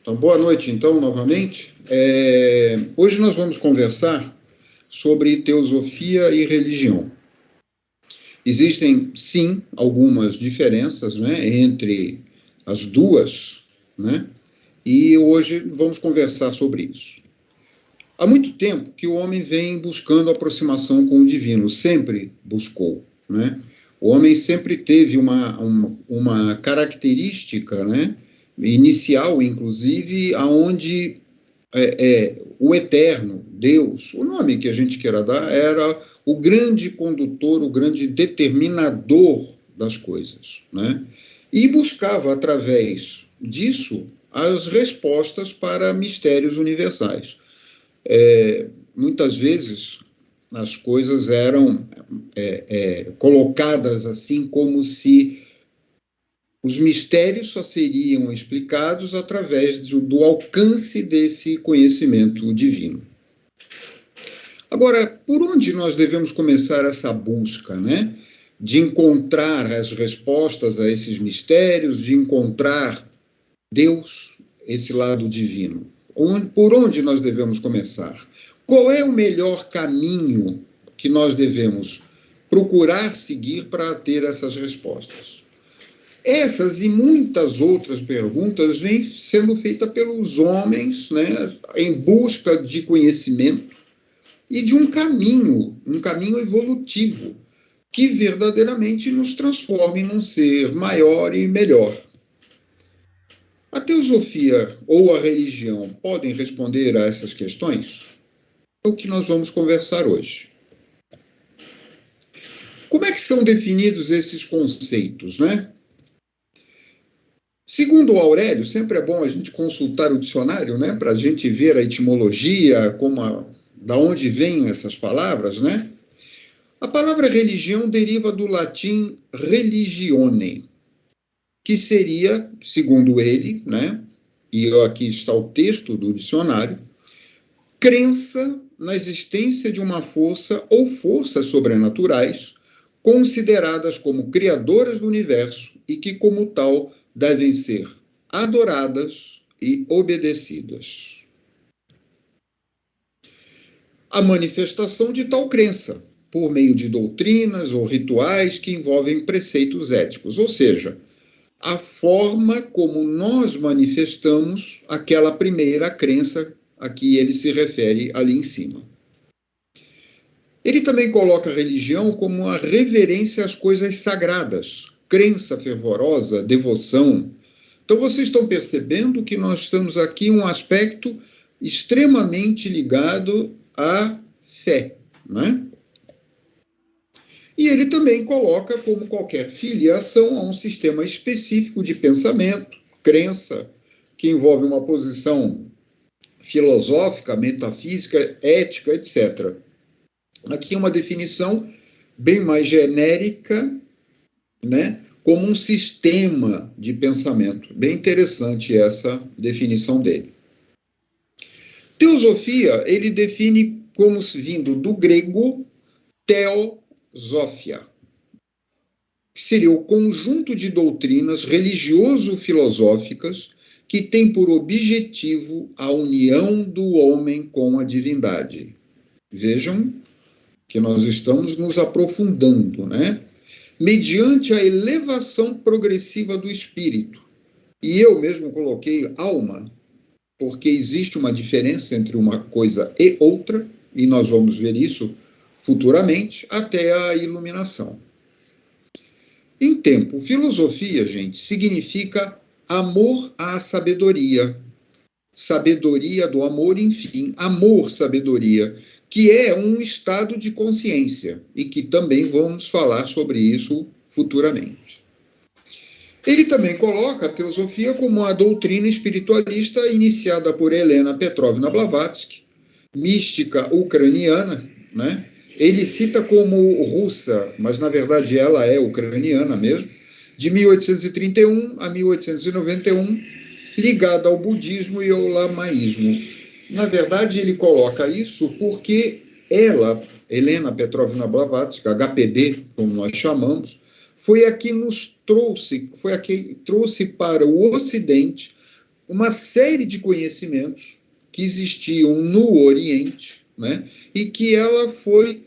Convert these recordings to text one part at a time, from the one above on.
Então, boa noite, então, novamente. Hoje nós vamos conversar sobre teosofia e religião. Existem, sim, algumas diferenças, né, entre as duas, né, e hoje vamos conversar sobre isso. Há muito tempo que o homem vem buscando aproximação com o divino, sempre buscou, né? O homem sempre teve uma característica, né, inicial, inclusive, aonde o eterno, Deus, o nome que a gente queira dar, era o grande condutor, o grande determinador das coisas, né? E buscava, através disso, as respostas para mistérios universais. Muitas vezes as coisas eram colocadas assim como se os mistérios só seriam explicados através do alcance desse conhecimento divino. Agora, por onde nós devemos começar essa busca, né? De encontrar as respostas a esses mistérios, de encontrar Deus, esse lado divino. Por onde nós devemos começar? Qual é o melhor caminho que nós devemos procurar seguir para ter essas respostas? Essas e muitas outras perguntas vêm sendo feitas pelos homens, né, em busca de conhecimento e de um caminho evolutivo, que verdadeiramente nos transforme num ser maior e melhor. A teosofia ou a religião podem responder a essas questões? É o que nós vamos conversar hoje. Como é que são definidos esses conceitos, né? Segundo Aurélio, sempre é bom a gente consultar o dicionário, né, para a gente ver a etimologia, da onde vêm essas palavras, né? A palavra religião deriva do latim religione, que seria, segundo ele, né, e aqui está o texto do dicionário, crença na existência de uma força ou forças sobrenaturais consideradas como criadoras do universo e que, como tal, devem ser adoradas e obedecidas. A manifestação de tal crença, por meio de doutrinas ou rituais que envolvem preceitos éticos, ou seja, a forma como nós manifestamos aquela primeira crença a que ele se refere ali em cima. Ele também coloca a religião como a reverência às coisas sagradas, crença fervorosa, devoção. Então vocês estão percebendo que nós estamos aqui em um aspecto extremamente ligado à fé, né? E ele também coloca como qualquer filiação a um sistema específico de pensamento, crença, que envolve uma posição filosófica, metafísica, ética, etc. Aqui uma definição bem mais genérica, né, como um sistema de pensamento. Bem interessante essa definição dele. Teosofia, ele define como vindo do grego teosofia, que seria o conjunto de doutrinas religioso-filosóficas que tem por objetivo a união do homem com a divindade. Vejam que nós estamos nos aprofundando, né? Mediante a elevação progressiva do espírito. E eu mesmo coloquei alma, porque existe uma diferença entre uma coisa e outra, e nós vamos ver isso futuramente, até a iluminação. Em tempo, filosofia, gente, significa amor à sabedoria. Sabedoria do amor, enfim, amor, sabedoria, que é um estado de consciência, e que também vamos falar sobre isso futuramente. Ele também coloca a teosofia como uma doutrina espiritualista iniciada por Helena Petrovna Blavatsky, mística ucraniana, né? Ele cita como russa, mas na verdade ela é ucraniana mesmo, de 1831 a 1891, ligada ao budismo e ao lamaísmo. Na verdade, ele coloca isso porque ela, Helena Petrovna Blavatsky, HPB, como nós chamamos, foi a que trouxe para o Ocidente uma série de conhecimentos que existiam no Oriente, né, e que ela foi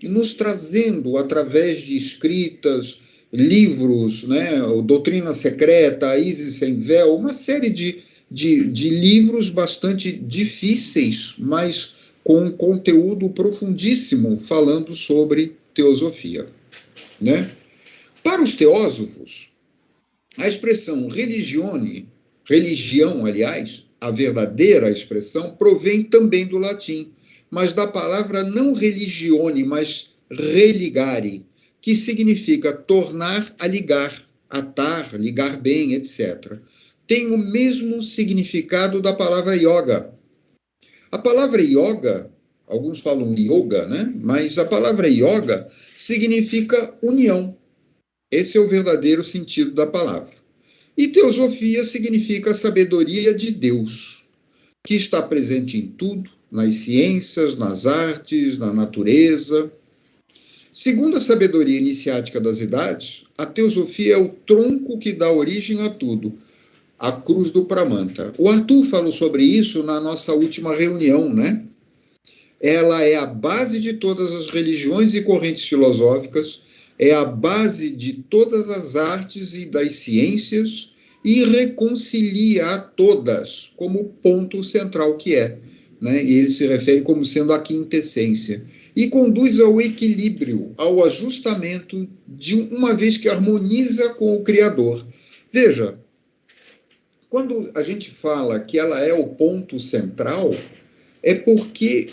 nos trazendo através de escritas, livros, né, Doutrina Secreta, A Isis Sem Véu, uma série de livros bastante difíceis, mas com um conteúdo profundíssimo, falando sobre teosofia, né? Para os teósofos, a expressão religião, aliás, a verdadeira expressão, provém também do latim, mas da palavra não religione, mas religare, que significa tornar a ligar, atar, ligar bem, etc. Tem o mesmo significado da palavra yoga. A palavra yoga, alguns falam yoga, né? Mas a palavra yoga significa união. Esse é o verdadeiro sentido da palavra. E teosofia significa a sabedoria de Deus, que está presente em tudo, nas ciências, nas artes, na natureza. Segundo a sabedoria iniciática das idades, a teosofia é o tronco que dá origem a tudo, a cruz do Pramanta. O Arthur falou sobre isso na nossa última reunião, né? Ela é a base de todas as religiões e correntes filosóficas, é a base de todas as artes e das ciências e reconcilia a todas como ponto central que é, né? E ele se refere como sendo a quintessência. E conduz ao equilíbrio, ao ajustamento, de uma vez que harmoniza com o Criador. Veja, quando a gente fala que ela é o ponto central, é porque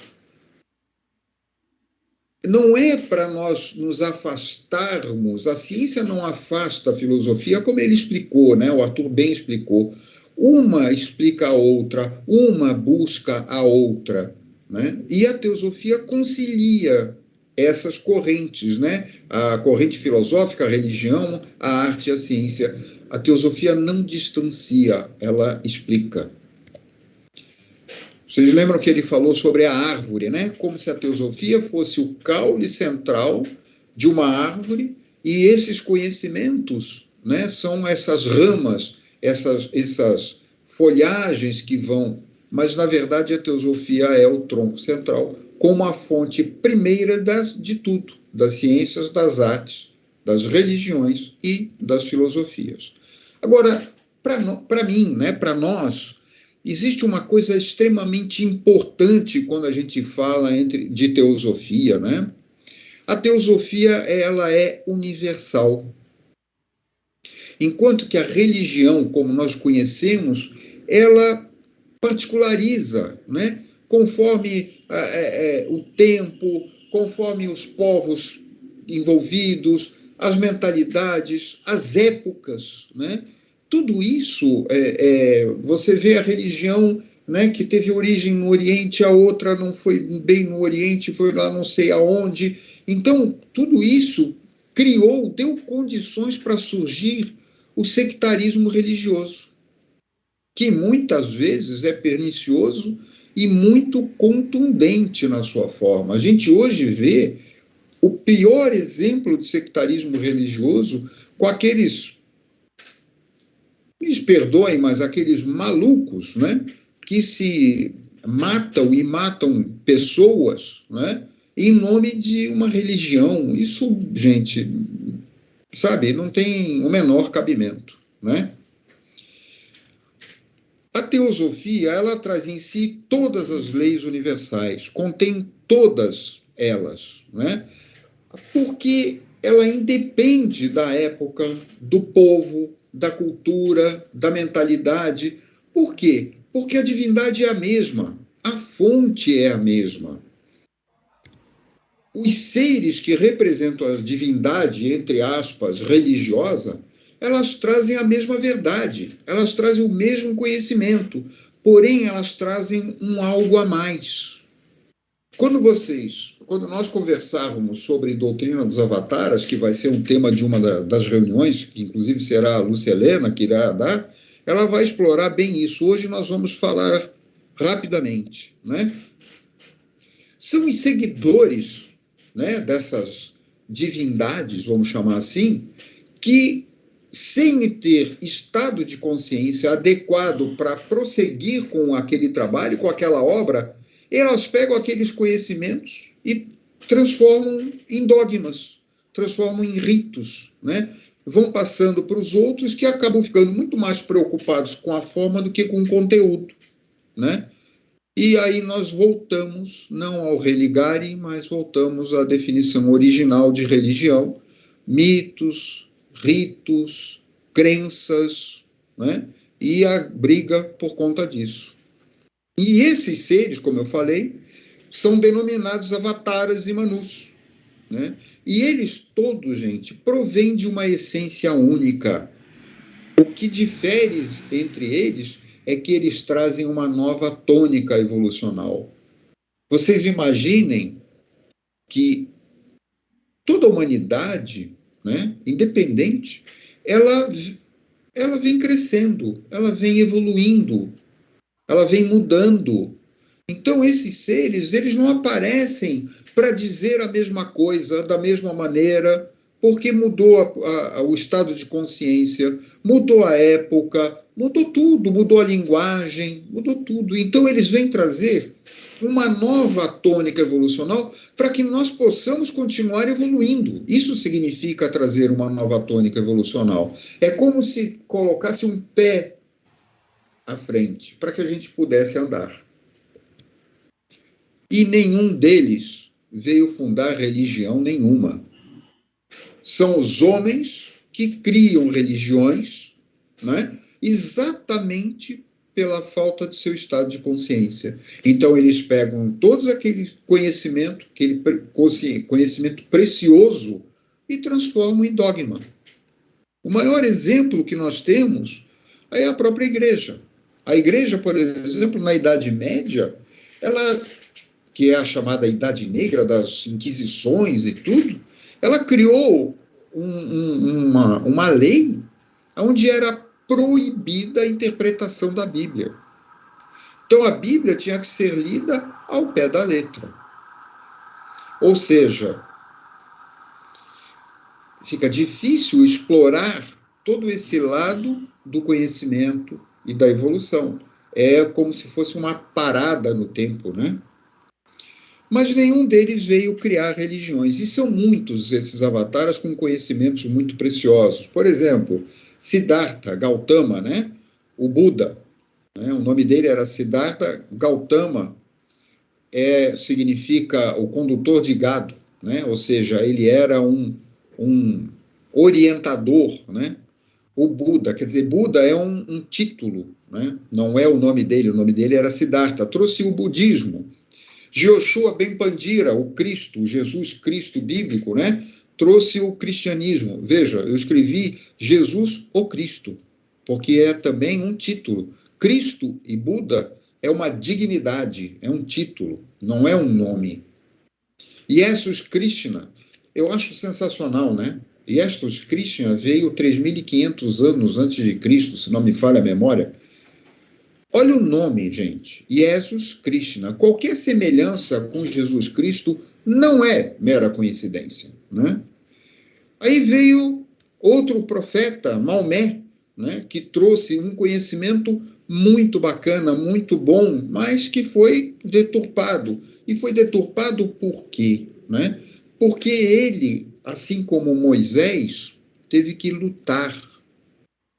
não é para nós nos afastarmos, a ciência não afasta a filosofia, como ele explicou, né? O Arthur bem explicou. Uma explica a outra, uma busca a outra, né? E a teosofia concilia essas correntes, né? A corrente filosófica, a religião, a arte e a ciência. A teosofia não distancia, ela explica. Vocês lembram que ele falou sobre a árvore, né? Como se a teosofia fosse o caule central de uma árvore, e esses conhecimentos, né, são essas ramas, essas folhagens que vão, mas na verdade a teosofia é o tronco central, como a fonte primeira de tudo, das ciências, das artes, das religiões e das filosofias. Agora, para mim, né, para nós, existe uma coisa extremamente importante quando a gente fala de teosofia, né? A teosofia, ela é universal. Enquanto que a religião, como nós conhecemos, ela particulariza, né? Conforme o tempo, conforme os povos envolvidos, as mentalidades, as épocas, né? Tudo isso, você vê a religião, né, que teve origem no Oriente, a outra não foi bem no Oriente, foi lá não sei aonde. Então, tudo isso deu condições para surgir o sectarismo religioso, que muitas vezes é pernicioso e muito contundente na sua forma. A gente hoje vê o pior exemplo de sectarismo religioso com aqueles, me perdoem, mas aqueles malucos, né, que se matam e matam pessoas, né, em nome de uma religião. Isso, gente, sabe, não tem o menor cabimento, né? A teosofia, ela traz em si todas as leis universais, contém todas elas, né? Porque ela independe da época, do povo, da cultura, da mentalidade. Por quê? Porque a divindade é a mesma, a fonte é a mesma. Os seres que representam a divindade, entre aspas, religiosa, elas trazem a mesma verdade, elas trazem o mesmo conhecimento, porém elas trazem um algo a mais. Quando nós conversarmos sobre doutrina dos avatares, que vai ser um tema de uma das reuniões, que inclusive será a Lúcia Helena que irá dar, ela vai explorar bem isso. Hoje nós vamos falar rapidamente, né? São os seguidores, né, dessas divindades, vamos chamar assim, que sem ter estado de consciência adequado para prosseguir com aquele trabalho, com aquela obra, elas pegam aqueles conhecimentos e transformam em dogmas, transformam em ritos, né? Vão passando para os outros, que acabam ficando muito mais preocupados com a forma do que com o conteúdo, né? E aí nós voltamos, não ao religare, mas voltamos à definição original de religião: mitos, ritos, crenças, né? E a briga por conta disso. E esses seres, como eu falei, são denominados avataras e manus, né? E eles todos, gente, provêm de uma essência única. O que difere entre eles é que eles trazem uma nova tônica evolucional. Vocês imaginem que toda a humanidade, né, independente, ela vem crescendo, ela vem evoluindo, ela vem mudando. Então, esses seres, eles não aparecem para dizer a mesma coisa, da mesma maneira, porque mudou o estado de consciência, mudou a época, mudou tudo, mudou a linguagem, mudou tudo. Então, eles vêm trazer uma nova tônica evolucional para que nós possamos continuar evoluindo. Isso significa trazer uma nova tônica evolucional. É como se colocasse um pé à frente, para que a gente pudesse andar. E nenhum deles veio fundar religião nenhuma. São os homens que criam religiões, né, exatamente pela falta de seu estado de consciência. Então, eles pegam todos aquele conhecimento precioso, e transformam em dogma. O maior exemplo que nós temos é a própria igreja. A igreja, por exemplo, na Idade Média, ela, que é a chamada Idade Negra, das Inquisições e tudo, ela criou uma lei onde era proibida a interpretação da Bíblia. Então, a Bíblia tinha que ser lida ao pé da letra. Ou seja, fica difícil explorar todo esse lado do conhecimento e da evolução. É como se fosse uma parada no tempo, né? Mas nenhum deles veio criar religiões. E são muitos esses avatares com conhecimentos muito preciosos. Por exemplo, Siddhartha Gautama, né? O Buda, né? O nome dele era Siddhartha Gautama, significa o condutor de gado, né? Ou seja, ele era um orientador, né? O Buda, quer dizer, Buda é um título, né? Não é o nome dele era Siddhartha, trouxe o budismo. Yoshua Ben Pandira, o Cristo, o Jesus Cristo bíblico, né? Trouxe o cristianismo. Veja, eu escrevi Jesus o Cristo, porque é também um título. Cristo e Buda é uma dignidade, é um título, não é um nome. Jesus Krishna, eu acho sensacional, né? Jesus Krishna veio 3.500 anos antes de Cristo, se não me falha a memória. Olha o nome, gente, Jesus Krishna. Qualquer semelhança com Jesus Cristo não é mera coincidência, né? Aí veio outro profeta, Maomé, né, que trouxe um conhecimento muito bacana, muito bom, mas que foi deturpado. E foi deturpado por quê? Né? Porque ele, assim como Moisés, teve que lutar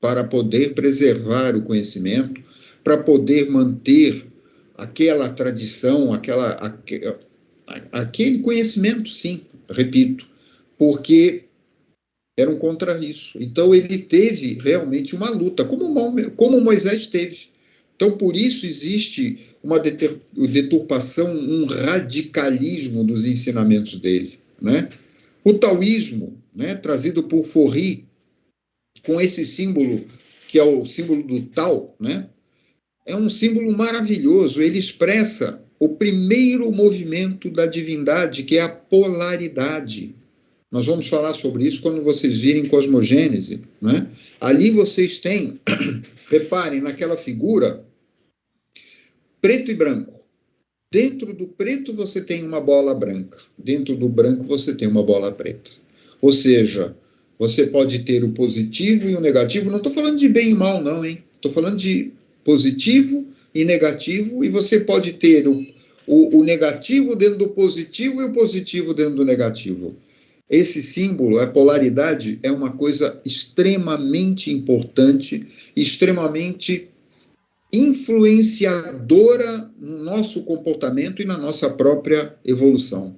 para poder preservar o conhecimento, para poder manter aquela tradição, aquele conhecimento, sim, repito, porque eram contra isso. Então, ele teve realmente uma luta, como Moisés teve. Então, por isso existe uma deturpação, um radicalismo dos ensinamentos dele, né? O taoísmo, né, trazido por Forri, com esse símbolo, que é o símbolo do Tao, né? É um símbolo maravilhoso. Ele expressa o primeiro movimento da divindade, que é a polaridade. Nós vamos falar sobre isso quando vocês virem Cosmogênese, né? Ali vocês têm, reparem naquela figura, preto e branco. Dentro do preto você tem uma bola branca. Dentro do branco você tem uma bola preta. Ou seja, Você pode ter o positivo e o negativo. Não estou falando de bem e mal, não, hein? Estou falando de positivo e negativo, e você pode ter o negativo dentro do positivo e o positivo dentro do negativo. Esse símbolo, a polaridade, é uma coisa extremamente importante, extremamente influenciadora no nosso comportamento e na nossa própria evolução.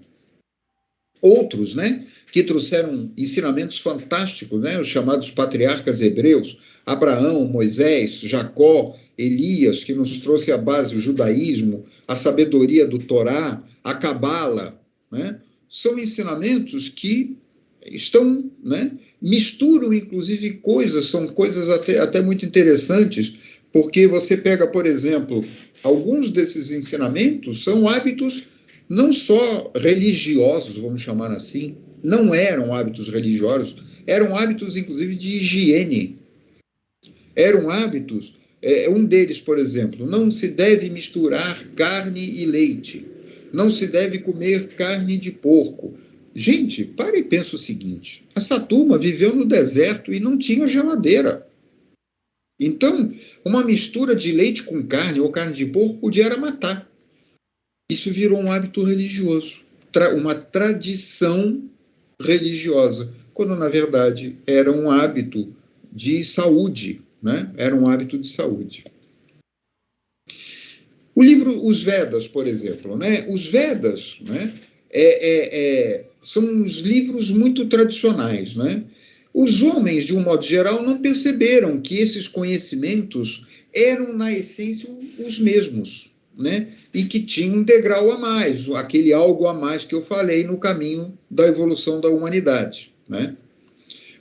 Outros, né, que trouxeram ensinamentos fantásticos, né, os chamados patriarcas hebreus, Abraão, Moisés, Jacó, Elias, que nos trouxe a base, o judaísmo, a sabedoria do Torá, a Cabala, né, são ensinamentos que estão, né, misturam inclusive coisas, são coisas até muito interessantes, porque você pega, por exemplo, alguns desses ensinamentos são hábitos não só religiosos, vamos chamar assim, não eram hábitos religiosos, eram hábitos, inclusive, de higiene. Eram hábitos, um deles, por exemplo, não se deve misturar carne e leite, não se deve comer carne de porco. Gente, para e pensa o seguinte, essa turma viveu no deserto e não tinha geladeira. Então, uma mistura de leite com carne ou carne de porco podia matar. Isso virou um hábito religioso, uma tradição religiosa, quando na verdade era um hábito de saúde, né? Era um hábito de saúde. O livro Os Vedas, por exemplo, né? Os Vedas, né? São uns livros muito tradicionais, né? Os homens, de um modo geral, não perceberam que esses conhecimentos eram, na essência, os mesmos, né? E que tinha um degrau a mais, aquele algo a mais que eu falei no caminho da evolução da humanidade, né?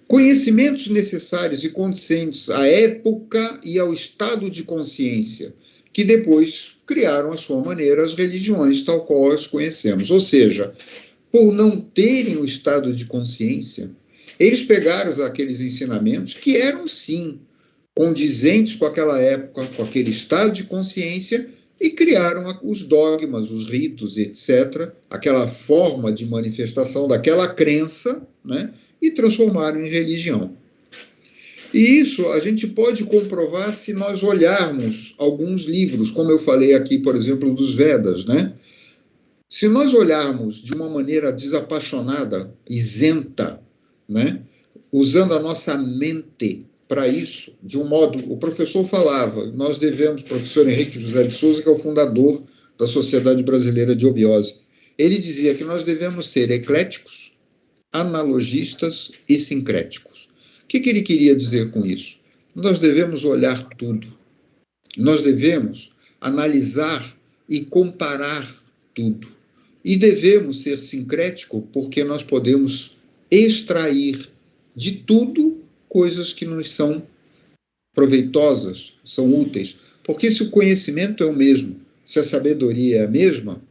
Conhecimentos necessários e conscientes à época e ao estado de consciência, que depois criaram à sua maneira as religiões tal qual as conhecemos. Ou seja, por não terem o estado de consciência, eles pegaram aqueles ensinamentos que eram, sim, condizentes com aquela época, com aquele estado de consciência, e criaram os dogmas, os ritos, etc., aquela forma de manifestação daquela crença, né, e transformaram em religião. E isso a gente pode comprovar se nós olharmos alguns livros, como eu falei aqui, por exemplo, dos Vedas, né? Se nós olharmos de uma maneira desapaixonada, isenta, né, usando a nossa mente para isso, de um modo, o professor falava, nós devemos, professor Henrique José de Souza, que é o fundador da Sociedade Brasileira de Obiose, ele dizia que nós devemos ser ecléticos, analogistas e sincréticos. O que ele queria dizer com isso? Nós devemos olhar tudo, nós devemos analisar e comparar tudo, e devemos ser sincrético porque nós podemos extrair de tudo coisas que nos são proveitosas, são úteis. Porque se o conhecimento é o mesmo, se a sabedoria é a mesma,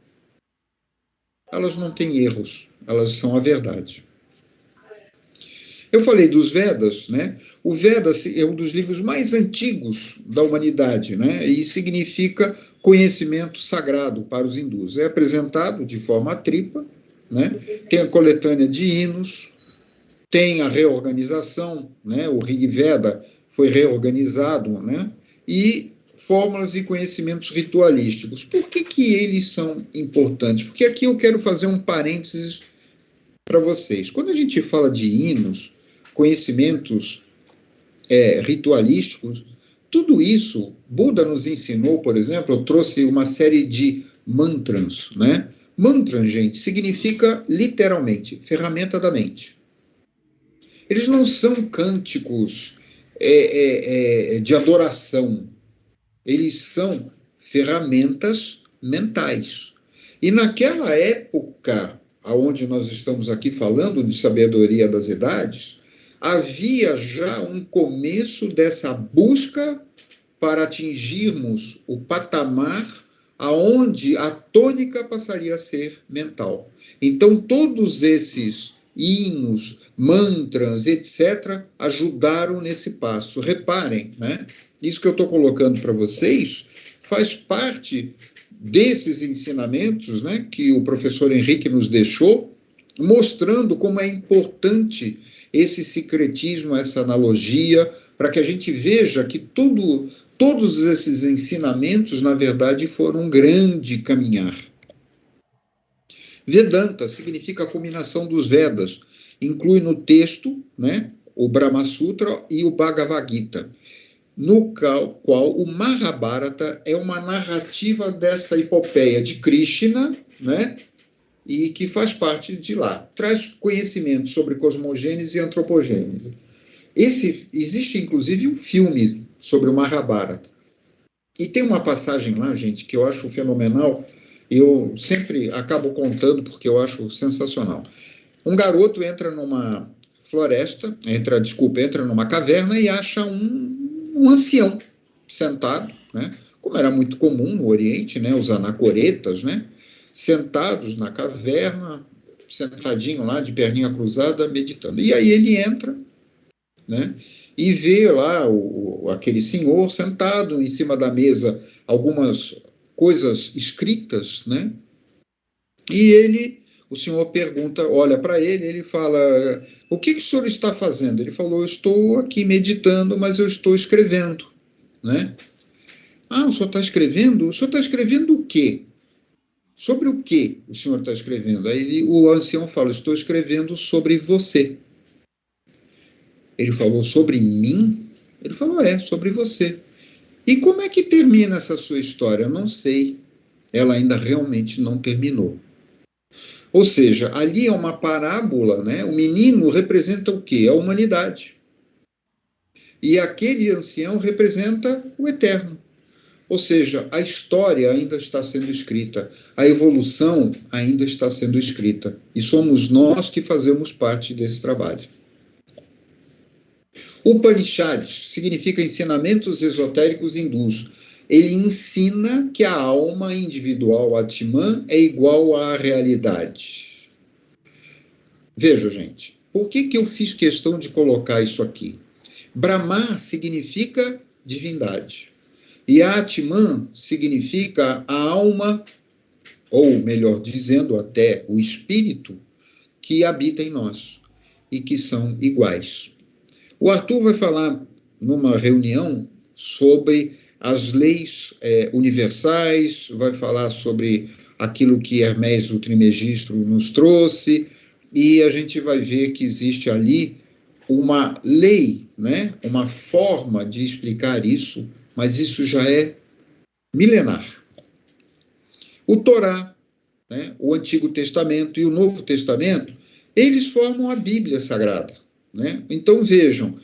elas não têm erros, elas são a verdade. Eu falei dos Vedas, né? O Vedas é um dos livros mais antigos da humanidade, né? E significa conhecimento sagrado para os hindus. É apresentado de forma tripla, né? Tem a coletânea de hinos, tem a reorganização, né? O Rig Veda foi reorganizado, né? E fórmulas e conhecimentos ritualísticos. Por que eles são importantes? Porque aqui eu quero fazer um parênteses para vocês. Quando a gente fala de hinos, conhecimentos ritualísticos, tudo isso, Buda nos ensinou, por exemplo, eu trouxe uma série de mantras, né? Mantra, gente, significa literalmente ferramenta da mente. Eles não são cânticos de adoração. Eles são ferramentas mentais. E naquela época, onde nós estamos aqui falando de sabedoria das idades, havia já um começo dessa busca para atingirmos o patamar aonde a tônica passaria a ser mental. Então, todos esses hinos, mantras, etc., ajudaram nesse passo. Reparem, né? Isso que eu estou colocando para vocês faz parte desses ensinamentos, né, que o professor Henrique nos deixou, mostrando como é importante esse secretismo, essa analogia, para que a gente veja que todos esses ensinamentos, na verdade, foram um grande caminhar. Vedanta significa a combinação dos Vedas, inclui no texto, né, o Brahma Sutra e o Bhagavad Gita, no qual o Mahabharata é uma narrativa dessa epopeia de Krishna, né, e que faz parte de lá. Traz conhecimento sobre cosmogênese e antropogênese. Existe, inclusive, um filme sobre o Mahabharata. E tem uma passagem lá, gente, que eu acho fenomenal. Eu sempre acabo contando porque eu acho sensacional. Um garoto entra numa floresta, entra numa caverna e acha um ancião sentado, né? Como era muito comum no Oriente, né? Os anacoretas, né? Sentados na caverna, sentadinho lá, de perninha cruzada, meditando. E aí ele entra, né? E vê lá aquele senhor sentado em cima da mesa, algumas coisas escritas, né? E o senhor pergunta, olha para ele fala, o que o senhor está fazendo? Ele falou, eu estou aqui meditando, mas eu estou escrevendo, né? Ah, o senhor está escrevendo? O senhor está escrevendo o quê? Sobre o que o senhor está escrevendo? Aí o ancião fala, estou escrevendo sobre você. Ele falou, sobre mim? Ele falou, sobre você. E como é que termina essa sua história? Eu não sei. Ela ainda realmente não terminou. Ou seja, ali é uma parábola, né? O menino representa o quê? A humanidade. E aquele ancião representa o eterno. Ou seja, a história ainda está sendo escrita, a evolução ainda está sendo escrita. E somos nós que fazemos parte desse trabalho. Upanishads significa ensinamentos esotéricos hindus. Ele ensina que a alma individual, Atman, é igual à realidade. Veja, gente, por que eu fiz questão de colocar isso aqui? Brahma significa divindade. E Atman significa a alma, ou melhor dizendo, até o espírito, que habita em nós e que são iguais. O Arthur vai falar numa reunião sobre as leis universais, vai falar sobre aquilo que Hermès o Trismegisto nos trouxe, e a gente vai ver que existe ali uma lei, né? Uma forma de explicar isso, mas isso já é milenar. O Torá, né? O Antigo Testamento e o Novo Testamento, eles formam a Bíblia Sagrada, né? Então vejam,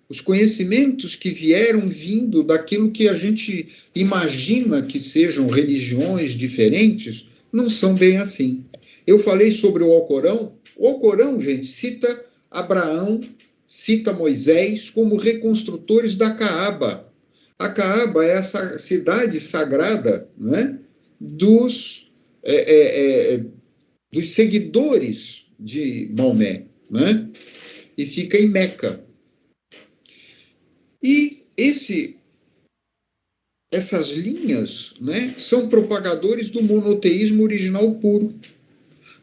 os conhecimentos que vieram vindo daquilo que a gente imagina que sejam religiões diferentes, não são bem assim. Eu falei sobre o Alcorão. O Alcorão, gente, cita Abraão, cita Moisés como reconstrutores da Caaba. A Caaba é essa cidade sagrada, né, dos seguidores de Maomé, né, e fica em Meca. E essas linhas, né, são propagadores do monoteísmo original puro,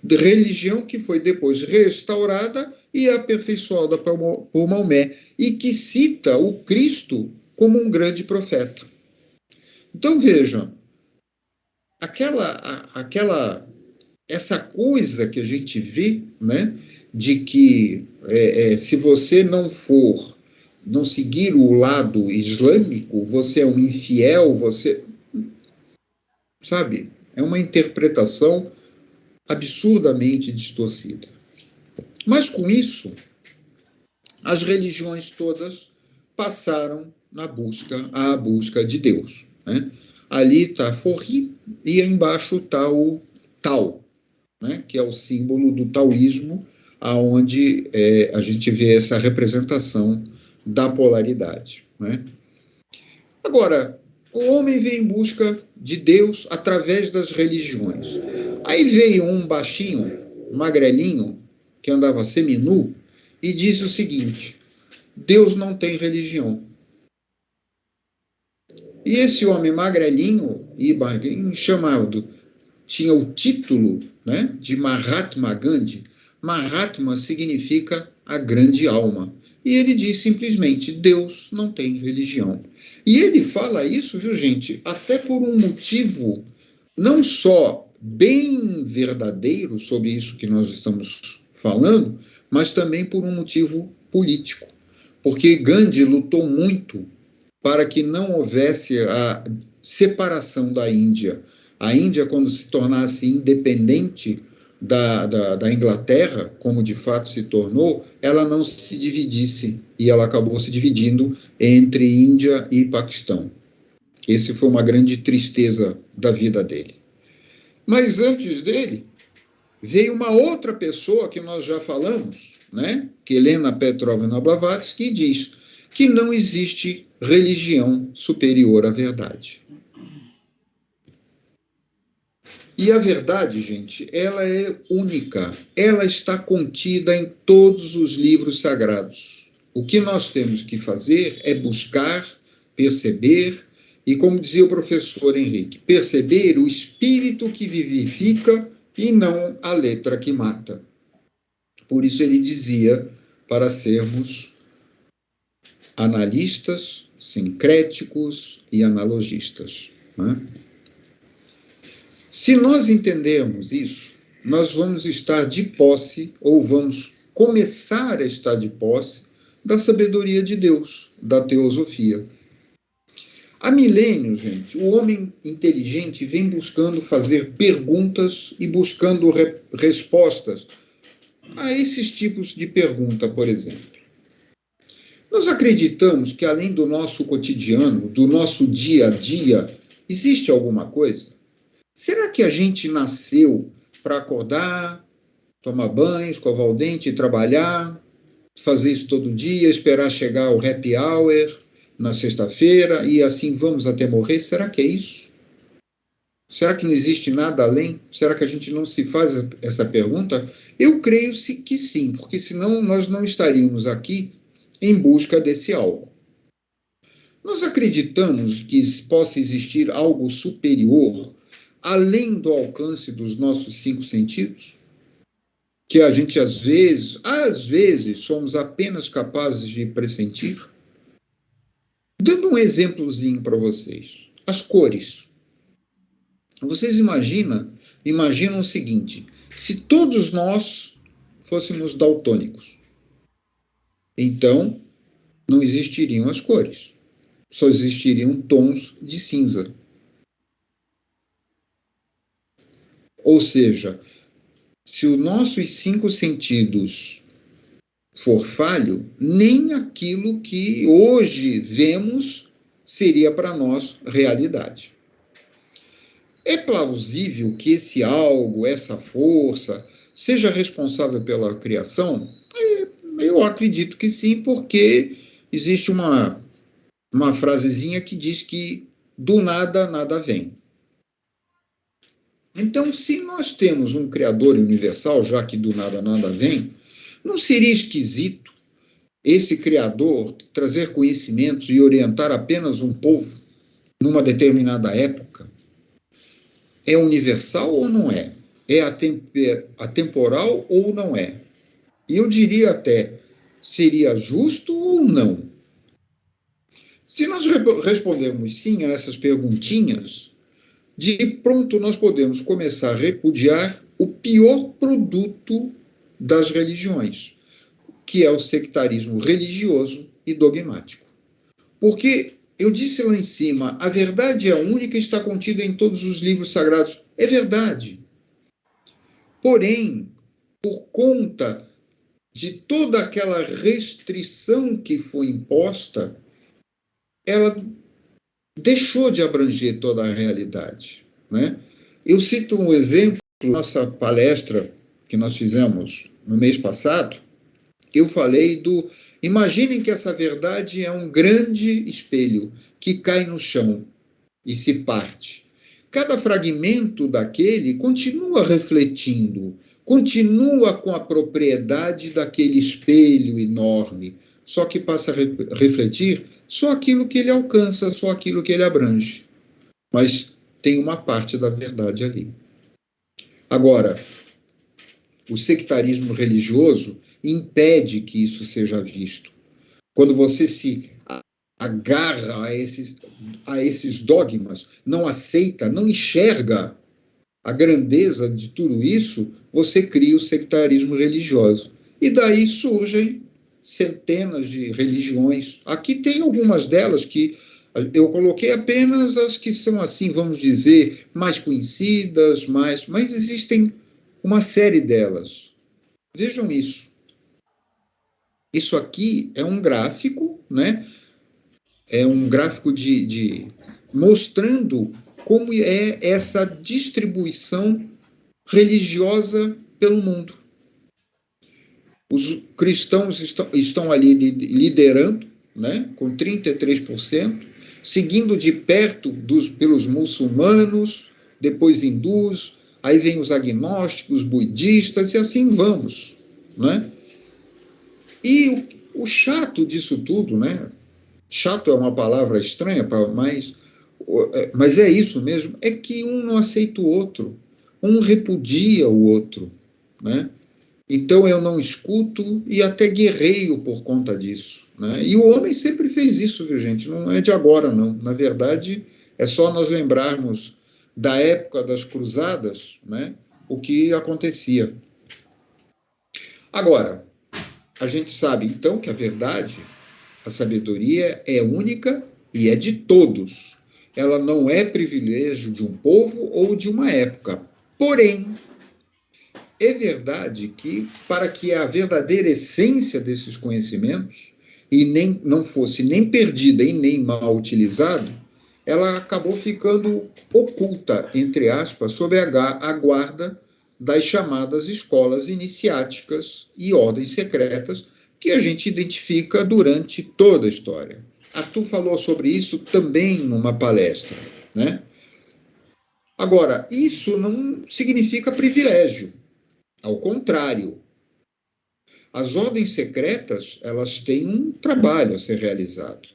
de religião que foi depois restaurada e aperfeiçoada por Maomé, e que cita o Cristo como um grande profeta. Então vejam, essa coisa que a gente vê, né, de que se você não seguir o lado islâmico, você é um infiel, sabe, é uma interpretação absurdamente distorcida. Mas com isso, as religiões todas passaram à busca de Deus, né? Ali está Forri e embaixo está o Tao, né? Que é o símbolo do taoísmo, aonde a gente vê essa representação da polaridade, né? Agora, o homem vem em busca de Deus através das religiões. Aí veio um baixinho, magrelinho, que andava seminu, e diz o seguinte: Deus não tem religião. E esse homem magrelinho e chamado, tinha o título, né, de Mahatma Gandhi. Mahatma significa a grande alma. E ele diz simplesmente, Deus não tem religião. E ele fala isso, viu, gente, até por um motivo não só bem verdadeiro sobre isso que nós estamos falando, mas também por um motivo político. Porque Gandhi lutou muito para que não houvesse a separação da Índia. A Índia, quando se tornasse independente da Inglaterra, como de fato se tornou, ela não se dividisse, e ela acabou se dividindo entre Índia e Paquistão. Esse foi uma grande tristeza da vida dele. Mas antes dele, veio uma outra pessoa que nós já falamos, né? Que Helena Petrovna Blavatsky diz que não existe religião superior à verdade. E a verdade, gente, ela é única. Ela está contida em todos os livros sagrados. O que nós temos que fazer é buscar, perceber, e como dizia o professor Henrique, perceber o espírito que vivifica e não a letra que mata. Por isso ele dizia para sermos analistas, sincréticos e analogistas, né? Se nós entendermos isso, nós vamos estar de posse, ou vamos começar a estar de posse, da sabedoria de Deus, da teosofia. Há milênios, gente, o homem inteligente vem buscando fazer perguntas e buscando respostas a esses tipos de pergunta, por exemplo. Nós acreditamos que além do nosso cotidiano, do nosso dia a dia, existe alguma coisa? Será que a gente nasceu para acordar, tomar banho, escovar o dente, trabalhar, fazer isso todo dia, esperar chegar o happy hour na sexta-feira e assim vamos até morrer? Será que é isso? Será que não existe nada além? Será que a gente não se faz essa pergunta? Eu creio que sim, porque senão nós não estaríamos aqui em busca desse algo. Nós acreditamos que possa existir algo superior além do alcance dos nossos 5 sentidos? Que a gente, às vezes, somos apenas capazes de pressentir? Dando um exemplozinho para vocês. As cores. Vocês imaginam o seguinte, se todos nós fôssemos daltônicos, então não existiriam as cores, só existiriam tons de cinza. Ou seja, se os nossos 5 sentidos for falho, nem aquilo que hoje vemos seria para nós realidade. É plausível que esse algo, essa força, seja responsável pela criação? Eu acredito que sim, porque existe uma frasezinha que diz que do nada, nada vem. Então, se nós temos um Criador universal, já que do nada nada vem, não seria esquisito esse Criador trazer conhecimentos e orientar apenas um povo numa determinada época? É universal ou não é? É atemporal ou não é? E eu diria até, seria justo ou não? Se nós respondermos sim a essas perguntinhas, de pronto nós podemos começar a repudiar o pior produto das religiões, que é o sectarismo religioso e dogmático. Porque eu disse lá em cima, a verdade é única e está contida em todos os livros sagrados. É verdade. Porém, por conta de toda aquela restrição que foi imposta, ela deixou de abranger toda a realidade, né? Eu cito um exemplo, nossa palestra que nós fizemos no mês passado, eu falei imaginem que essa verdade é um grande espelho que cai no chão e se parte. Cada fragmento daquele continua refletindo, continua com a propriedade daquele espelho enorme, só que passa a refletir só aquilo que ele alcança, só aquilo que ele abrange. Mas tem uma parte da verdade ali. Agora, o sectarismo religioso impede que isso seja visto. Quando você se agarra a esses dogmas, não aceita, não enxerga a grandeza de tudo isso, você cria o sectarismo religioso. E daí surgem centenas de religiões. Aqui tem algumas delas que eu coloquei apenas as que são, assim, vamos dizer, mais conhecidas, mas existem uma série delas. Vejam isso. Isso aqui é um gráfico, né? É um gráfico mostrando como é essa distribuição religiosa pelo mundo. Os cristãos estão ali liderando, né, com 33%, seguindo de perto pelos muçulmanos, depois hindus, aí vem os agnósticos, budistas, e assim vamos, né? E o chato disso tudo, né? Chato é uma palavra estranha, mas é isso mesmo, é que um não aceita o outro, um repudia o outro, né? Então eu não escuto e até guerreio por conta disso, né? E o homem sempre fez isso, viu, gente? Não é de agora, não. Na verdade, é só nós lembrarmos da época das cruzadas, né? O que acontecia. Agora, a gente sabe, então, que a verdade, a sabedoria é única e é de todos. Ela não é privilégio de um povo ou de uma época. Porém, é verdade que, para que a verdadeira essência desses conhecimentos não fosse nem perdida e nem mal utilizada, ela acabou ficando oculta, entre aspas, sob a guarda das chamadas escolas iniciáticas e ordens secretas que a gente identifica durante toda a história. Arthur falou sobre isso também numa palestra, né? Agora, isso não significa privilégio. Ao contrário, as ordens secretas, elas têm um trabalho a ser realizado.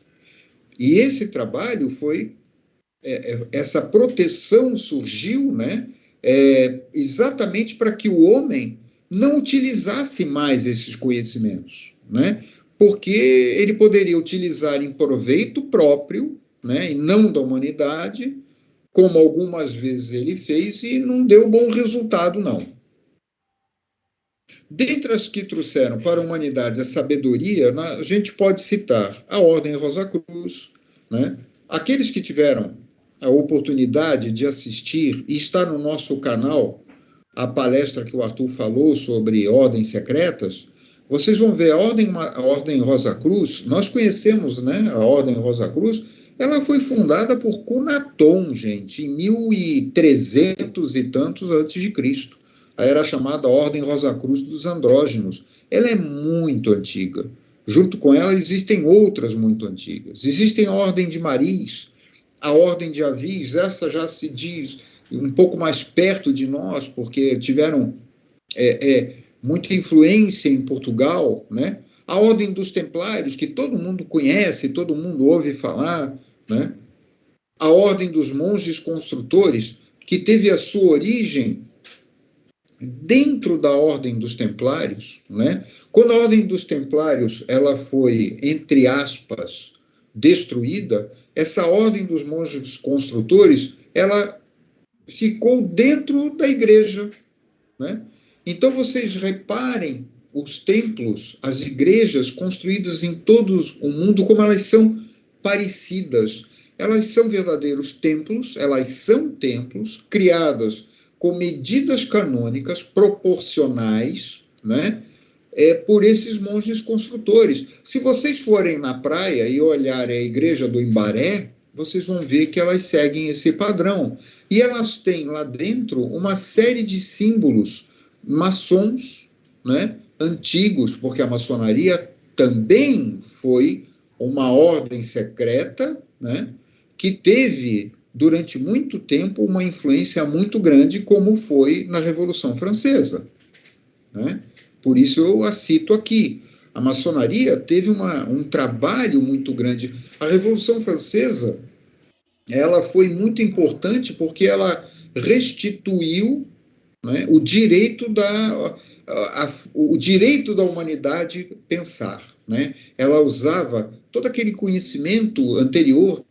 E esse trabalho foi, essa proteção surgiu, né, exatamente para que o homem não utilizasse mais esses conhecimentos, né, porque ele poderia utilizar em proveito próprio, né, e não da humanidade, como algumas vezes ele fez e não deu bom resultado, não. Dentre as que trouxeram para a humanidade a sabedoria, a gente pode citar a Ordem Rosa Cruz, né? Aqueles que tiveram a oportunidade de assistir e estar no nosso canal a palestra que o Arthur falou sobre ordens secretas, vocês vão ver a Ordem Rosa Cruz, nós conhecemos, né, a Ordem Rosa Cruz, ela foi fundada por Cunaton, gente, em 1300 e tantos antes de Cristo. Era chamada Ordem Rosa Cruz dos Andrógenos. Ela é muito antiga. Junto com ela existem outras muito antigas. Existem a Ordem de Maris, a Ordem de Avis, essa já se diz um pouco mais perto de nós, porque tiveram muita influência em Portugal, né? A Ordem dos Templários, que todo mundo conhece, todo mundo ouve falar, né? A Ordem dos Monges Construtores, que teve a sua origem dentro da Ordem dos Templários, né? Quando a Ordem dos Templários ela foi, entre aspas, destruída, essa Ordem dos Monges Construtores ela ficou dentro da igreja, né? Então vocês reparem os templos, as igrejas construídas em todo o mundo, como elas são parecidas. Elas são verdadeiros templos, elas são templos criadas com medidas canônicas proporcionais, né, por esses monges construtores. Se vocês forem na praia e olharem a igreja do Imbaré, vocês vão ver que elas seguem esse padrão. E elas têm lá dentro uma série de símbolos maçons, né, antigos, porque a maçonaria também foi uma ordem secreta, né, que teve durante muito tempo uma influência muito grande, como foi na Revolução Francesa, né? Por isso eu a cito aqui. A maçonaria teve um trabalho muito grande. A Revolução Francesa ela foi muito importante porque ela restituiu, né, o direito o direito da humanidade pensar, né? Ela usava todo aquele conhecimento anterior,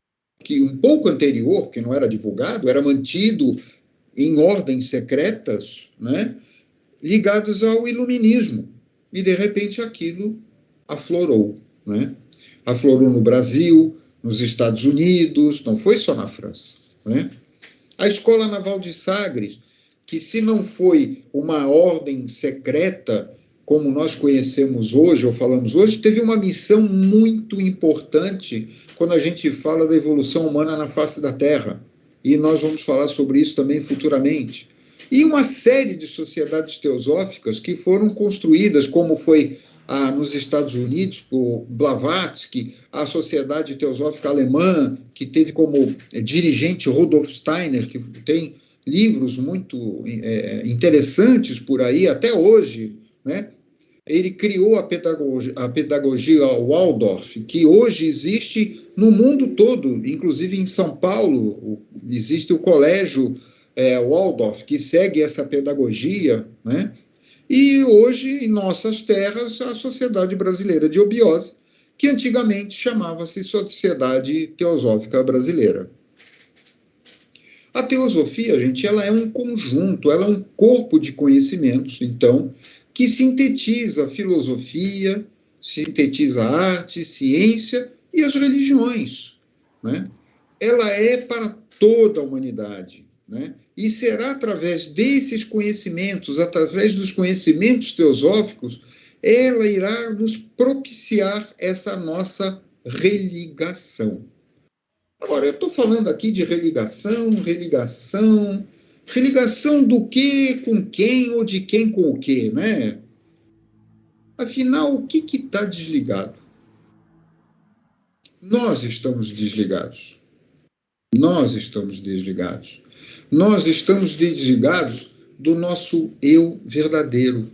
que um pouco anterior, que não era divulgado, era mantido em ordens secretas, né? Ligados ao iluminismo. E, de repente, aquilo aflorou, né? Aflorou no Brasil, nos Estados Unidos, não foi só na França, né? A Escola Naval de Sagres, que se não foi uma ordem secreta, como nós conhecemos hoje, ou falamos hoje, teve uma missão muito importante quando a gente fala da evolução humana na face da Terra. E nós vamos falar sobre isso também futuramente. E uma série de sociedades teosóficas que foram construídas, como foi nos Estados Unidos, por Blavatsky, a Sociedade Teosófica Alemã, que teve como dirigente Rudolf Steiner, que tem livros muito interessantes por aí, até hoje, né? Ele criou a pedagogia Waldorf, que hoje existe no mundo todo, inclusive em São Paulo, existe o colégio Waldorf, que segue essa pedagogia, né? E hoje, em nossas terras, a Sociedade Brasileira de Obiose, que antigamente chamava-se Sociedade Teosófica Brasileira. A teosofia, gente, ela é um conjunto, ela é um corpo de conhecimentos, então, que sintetiza a filosofia, sintetiza a arte, ciência e as religiões, né? Ela é para toda a humanidade, né? E será através desses conhecimentos, através dos conhecimentos teosóficos, ela irá nos propiciar essa nossa religação. Agora, eu estou falando aqui de religação do que com quem ou de quem com o que, né? Afinal, o que está desligado? Nós estamos desligados. Nós estamos desligados. Nós estamos desligados do nosso eu verdadeiro.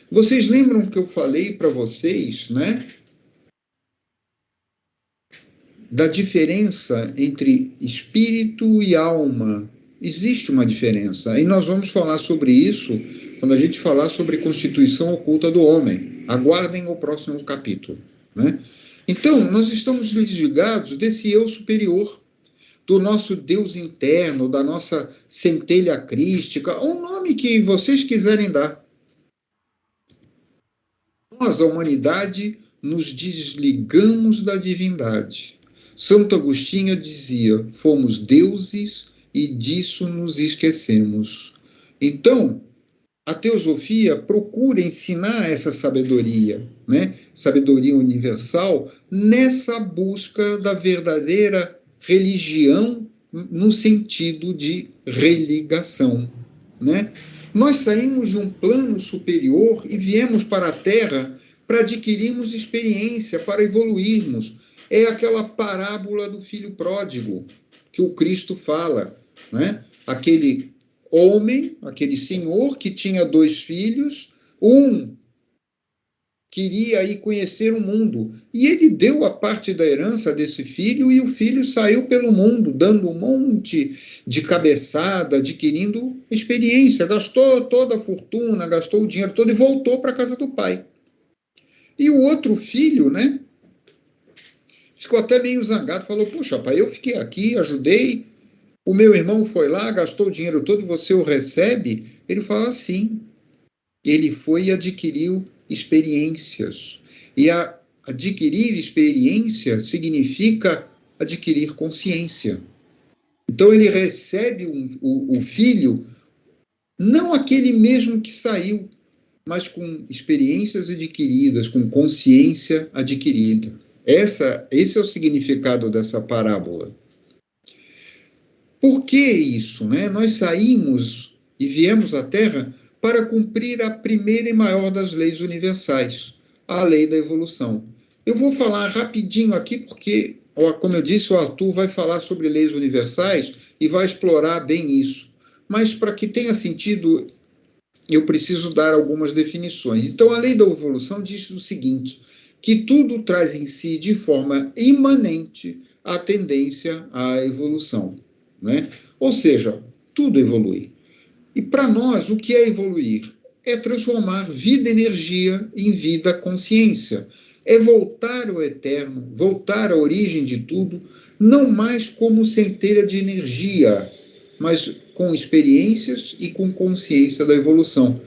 Vocês lembram que eu falei para vocês, né? Da diferença entre espírito e alma. Existe uma diferença. E nós vamos falar sobre isso quando a gente falar sobre constituição oculta do homem. Aguardem o próximo capítulo, né? Então, nós estamos desligados desse eu superior, do nosso Deus interno, da nossa centelha crística, o nome que vocês quiserem dar. Nós, a humanidade, nos desligamos da divindade. Santo Agostinho dizia, fomos deuses e disso nos esquecemos. Então, a teosofia procura ensinar essa sabedoria, né? Sabedoria universal, nessa busca da verdadeira religião no sentido de religação, né? Nós saímos de um plano superior e viemos para a Terra para adquirirmos experiência, para evoluirmos. É aquela parábola do filho pródigo que o Cristo fala, né? Aquele homem, aquele senhor que tinha 2 filhos, um queria ir conhecer o mundo, e ele deu a parte da herança desse filho, e o filho saiu pelo mundo, dando um monte de cabeçada, adquirindo experiência, gastou toda a fortuna, gastou o dinheiro todo e voltou para a casa do pai. E o outro filho, né, ficou até meio zangado, falou, poxa, pai, eu fiquei aqui, ajudei, o meu irmão foi lá, gastou o dinheiro todo e você o recebe? Ele fala assim, ele foi e adquiriu experiências. E adquirir experiência significa adquirir consciência. Então ele recebe o filho, não aquele mesmo que saiu, mas com experiências adquiridas, com consciência adquirida. Esse é o significado dessa parábola. Por que isso, né? Nós saímos e viemos à Terra para cumprir a primeira e maior das leis universais, a lei da evolução. Eu vou falar rapidinho aqui porque, como eu disse, o Arthur vai falar sobre leis universais e vai explorar bem isso. Mas para que tenha sentido, eu preciso dar algumas definições. Então, a lei da evolução diz o seguinte, que tudo traz em si, de forma imanente, a tendência à evolução, né? Ou seja, tudo evolui. E para nós, o que é evoluir? é transformar vida-energia em vida-consciência. É voltar ao eterno, voltar à origem de tudo, não mais como centelha de energia, mas com experiências e com consciência da evolução.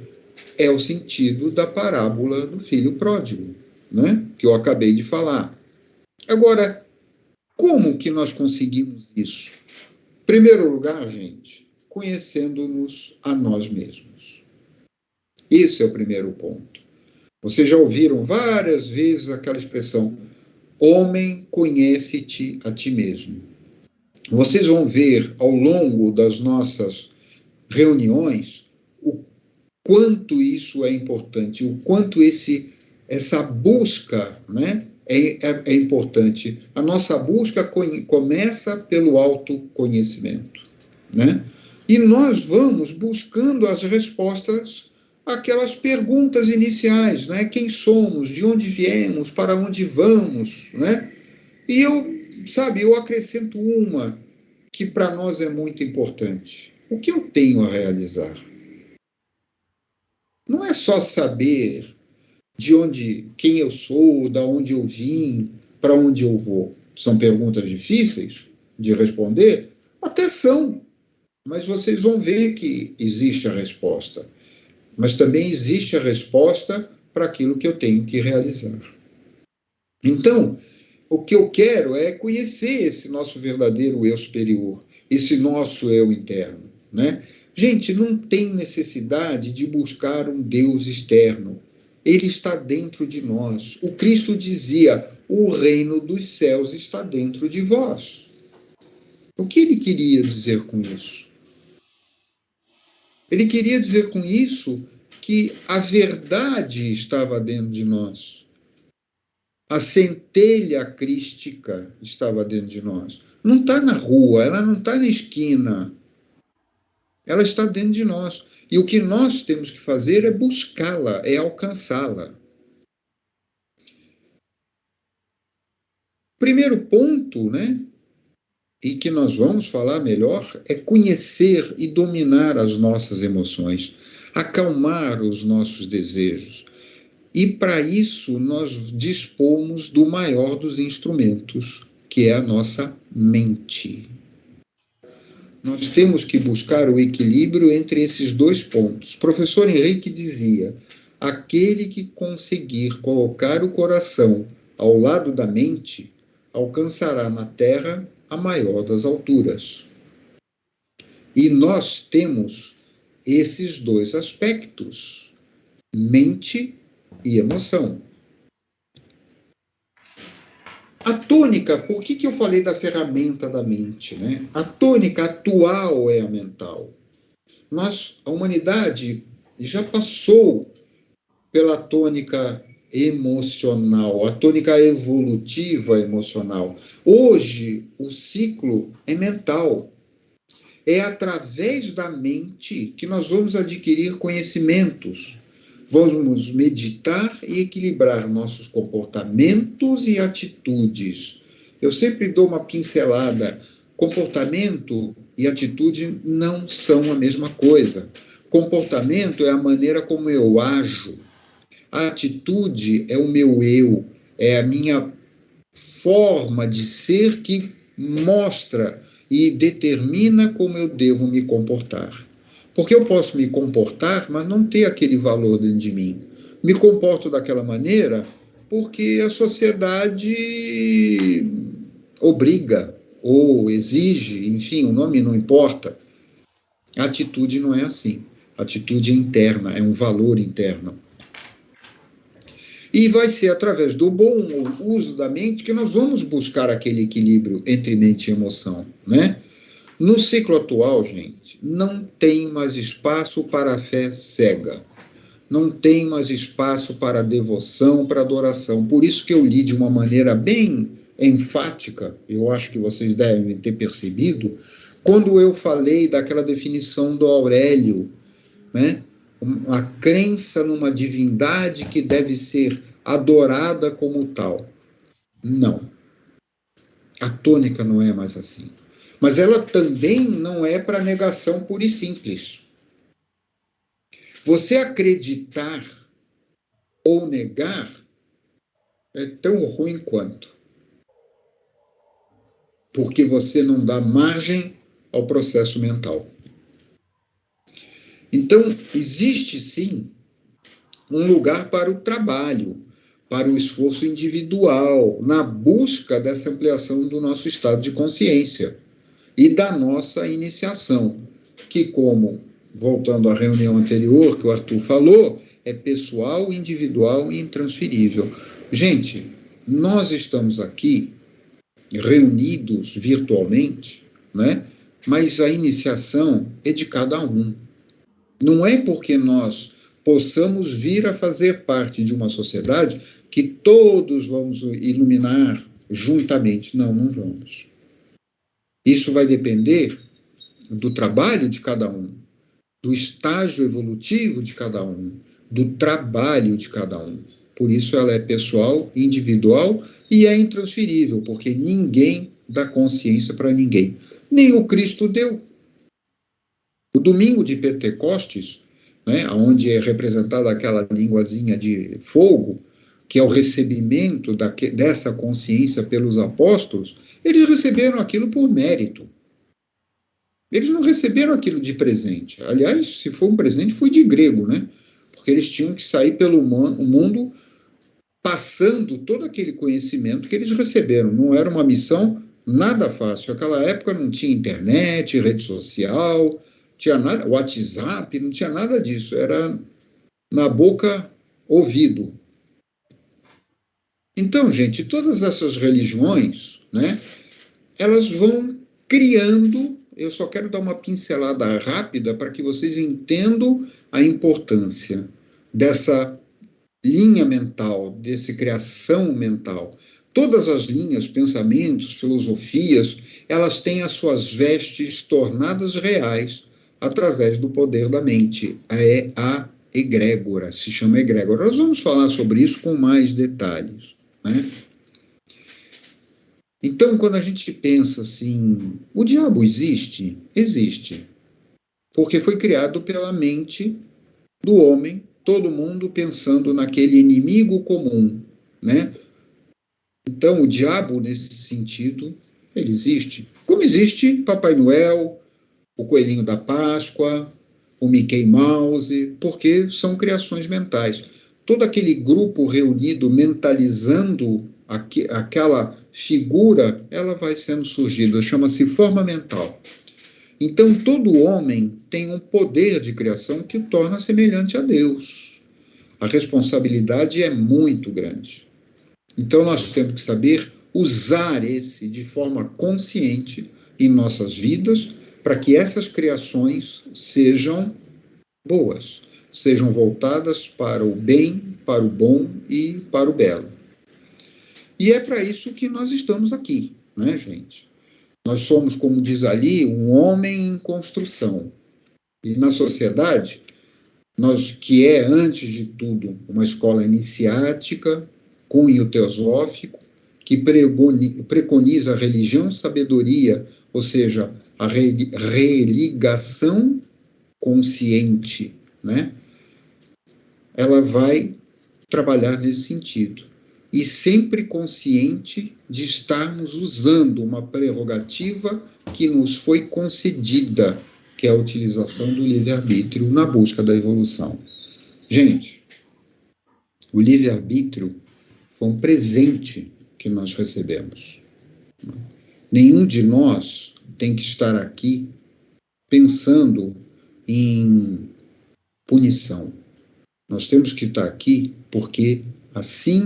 É o sentido da parábola do filho pródigo, né? Que eu acabei de falar. Agora, como que nós conseguimos isso? Em primeiro lugar, gente, conhecendo-nos a nós mesmos. Esse é o primeiro ponto. Vocês já ouviram várias vezes aquela expressão: homem, conhece-te a ti mesmo. Vocês vão ver ao longo das nossas reuniões o quanto isso é importante, o quanto essa busca, né, é importante. A nossa busca começa pelo autoconhecimento, né? E nós vamos buscando as respostas àquelas perguntas iniciais, né? Quem somos, de onde viemos, para onde vamos, né? E eu acrescento uma que para nós é muito importante. O que eu tenho a realizar? Não é só saber quem eu sou, da onde eu vim, para onde eu vou. São perguntas difíceis de responder? Até são, mas vocês vão ver que existe a resposta. Mas também existe a resposta para aquilo que eu tenho que realizar. Então, o que eu quero é conhecer esse nosso verdadeiro eu superior, esse nosso eu interno, né? Gente, não tem necessidade de buscar um Deus externo. Ele está dentro de nós. O Cristo dizia: o reino dos céus está dentro de vós. O que ele queria dizer com isso? Ele queria dizer com isso que a verdade estava dentro de nós. A centelha crística estava dentro de nós. Não está na rua, ela não está na esquina. Ela está dentro de nós. E o que nós temos que fazer é buscá-la, é alcançá-la. Primeiro ponto, né, e que nós vamos falar melhor, é conhecer e dominar as nossas emoções, acalmar os nossos desejos. E para isso nós dispomos do maior dos instrumentos, que é a nossa mente. Nós temos que buscar o equilíbrio entre esses dois pontos. O professor Henrique dizia: aquele que conseguir colocar o coração ao lado da mente, alcançará na terra a maior das alturas. E nós temos esses dois aspectos, mente e emoção. A tônica, por que eu falei da ferramenta da mente, né? A tônica atual é a mental. A humanidade já passou pela tônica emocional, a tônica evolutiva emocional. Hoje, o ciclo é mental. É através da mente que nós vamos adquirir conhecimentos. Vamos meditar e equilibrar nossos comportamentos e atitudes. Eu sempre dou uma pincelada. Comportamento e atitude não são a mesma coisa. Comportamento é a maneira como eu ajo. A atitude é o meu eu, é a minha forma de ser que mostra e determina como eu devo me comportar. Porque eu posso me comportar, mas não ter aquele valor dentro de mim. Me comporto daquela maneira porque a sociedade obriga ou exige, enfim, o nome não importa. A atitude não é assim. A atitude é interna, é um valor interno. E vai ser através do bom uso da mente que nós vamos buscar aquele equilíbrio entre mente e emoção, né? No ciclo atual, gente, não tem mais espaço para a fé cega. Não tem mais espaço para a devoção, para a adoração. Por isso que eu li de uma maneira bem enfática, eu acho que vocês devem ter percebido, quando eu falei daquela definição do Aurélio, né? Uma crença numa divindade que deve ser adorada como tal. Não. A tônica não é mais assim. Mas ela também não é para negação pura e simples. Você acreditar ou negar é tão ruim quanto, porque você não dá margem ao processo mental. Então, existe sim um lugar para o trabalho, para o esforço individual, na busca dessa ampliação do nosso estado de consciência e da nossa iniciação, que, como, voltando à reunião anterior que o Arthur falou, é pessoal, individual e intransferível. Gente, nós estamos aqui reunidos virtualmente, né? Mas a iniciação é de cada um. Não é porque nós possamos vir a fazer parte de uma sociedade que todos vamos iluminar juntamente. Não, não vamos. Isso vai depender do trabalho de cada um, do estágio evolutivo de cada um, do trabalho de cada um. Por isso ela é pessoal, individual e é intransferível, porque ninguém dá consciência para ninguém. Nem o Cristo deu. O domingo de Pentecostes, né, onde é representada aquela linguazinha de fogo, que é o recebimento dessa consciência pelos apóstolos, eles receberam aquilo por mérito. Eles não receberam aquilo de presente. Aliás, se for um presente, foi de grego, né? Porque eles tinham que sair pelo mundo passando todo aquele conhecimento que eles receberam. Não era uma missão nada fácil. Naquela época não tinha internet, rede social, tinha nada, WhatsApp, não tinha nada disso. Era na boca, ouvido. Então, gente, todas essas religiões, né, elas vão criando. Eu só quero dar uma pincelada rápida para que vocês entendam a importância dessa linha mental, dessa criação mental. Todas as linhas, pensamentos, filosofias, elas têm as suas vestes tornadas reais através do poder da mente. É a egrégora, se chama egrégora. Nós vamos falar sobre isso com mais detalhes, né? Então, quando a gente pensa assim, o diabo existe? Existe. Porque foi criado pela mente do homem, todo mundo pensando naquele inimigo comum, né? Então, o diabo, nesse sentido, ele existe. Como existe Papai Noel, o Coelhinho da Páscoa, o Mickey Mouse, porque são criações mentais. Todo aquele grupo reunido mentalizando aquela figura, ela vai sendo surgida, chama-se forma mental. Então, todo homem tem um poder de criação que o torna semelhante a Deus. A responsabilidade é muito grande. Então, nós temos que saber usar esse de forma consciente em nossas vidas, para que essas criações sejam boas, sejam voltadas para o bem, para o bom e para o belo. E é para isso que nós estamos aqui, né, gente? Nós somos, como diz ali, um homem em construção. E na sociedade, nós, que é, antes de tudo, uma escola iniciática, cunho teosófico, que preconiza a religião, sabedoria, ou seja, a religação consciente, né? Ela vai trabalhar nesse sentido. E sempre consciente de estarmos usando uma prerrogativa que nos foi concedida, que é a utilização do livre-arbítrio na busca da evolução. Gente, o livre-arbítrio foi um presente que nós recebemos. Nenhum de nós tem que estar aqui pensando em punição. Nós temos que estar aqui porque assim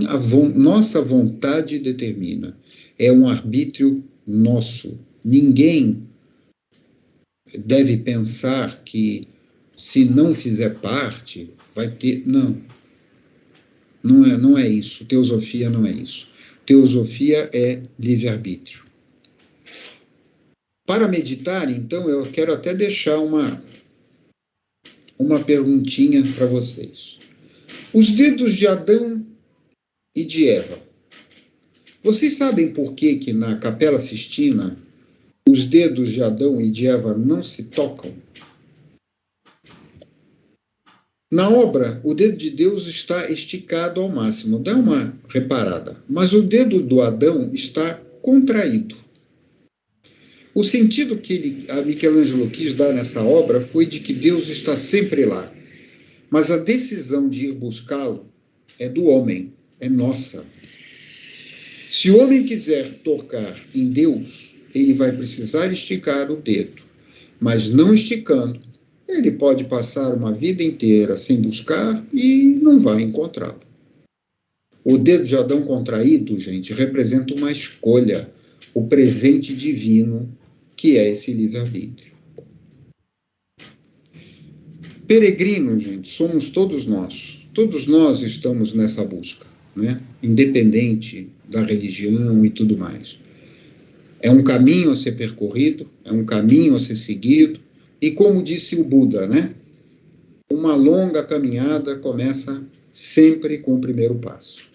nossa vontade determina. É um arbítrio nosso. Ninguém deve pensar que se não fizer parte, vai ter... Não. Não é isso. Teosofia não é isso. Teosofia é livre-arbítrio. Para meditar, então, eu quero até deixar uma perguntinha para vocês. Os dedos de Adão e de Eva. Vocês sabem por que na Capela Sistina os dedos de Adão e de Eva não se tocam? Na obra, o dedo de Deus está esticado ao máximo, dá uma reparada, mas o dedo do Adão está contraído. O sentido que a Michelangelo quis dar nessa obra foi de que Deus está sempre lá, mas a decisão de ir buscá-lo é do homem, é nossa. Se o homem quiser tocar em Deus, ele vai precisar esticar o dedo, mas não esticando, ele pode passar uma vida inteira sem buscar e não vai encontrá-lo. O dedo de Adão contraído, gente, representa uma escolha, o presente divino que é esse livre-arbítrio. Peregrinos, gente, somos todos nós. Todos nós estamos nessa busca, né? Independente da religião e tudo mais. É um caminho a ser percorrido, é um caminho a ser seguido, e como disse o Buda, né? Uma longa caminhada começa sempre com o primeiro passo.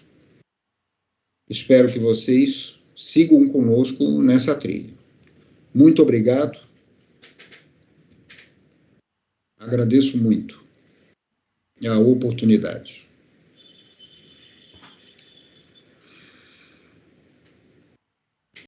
Espero que vocês sigam conosco nessa trilha. Muito obrigado. Agradeço muito a oportunidade.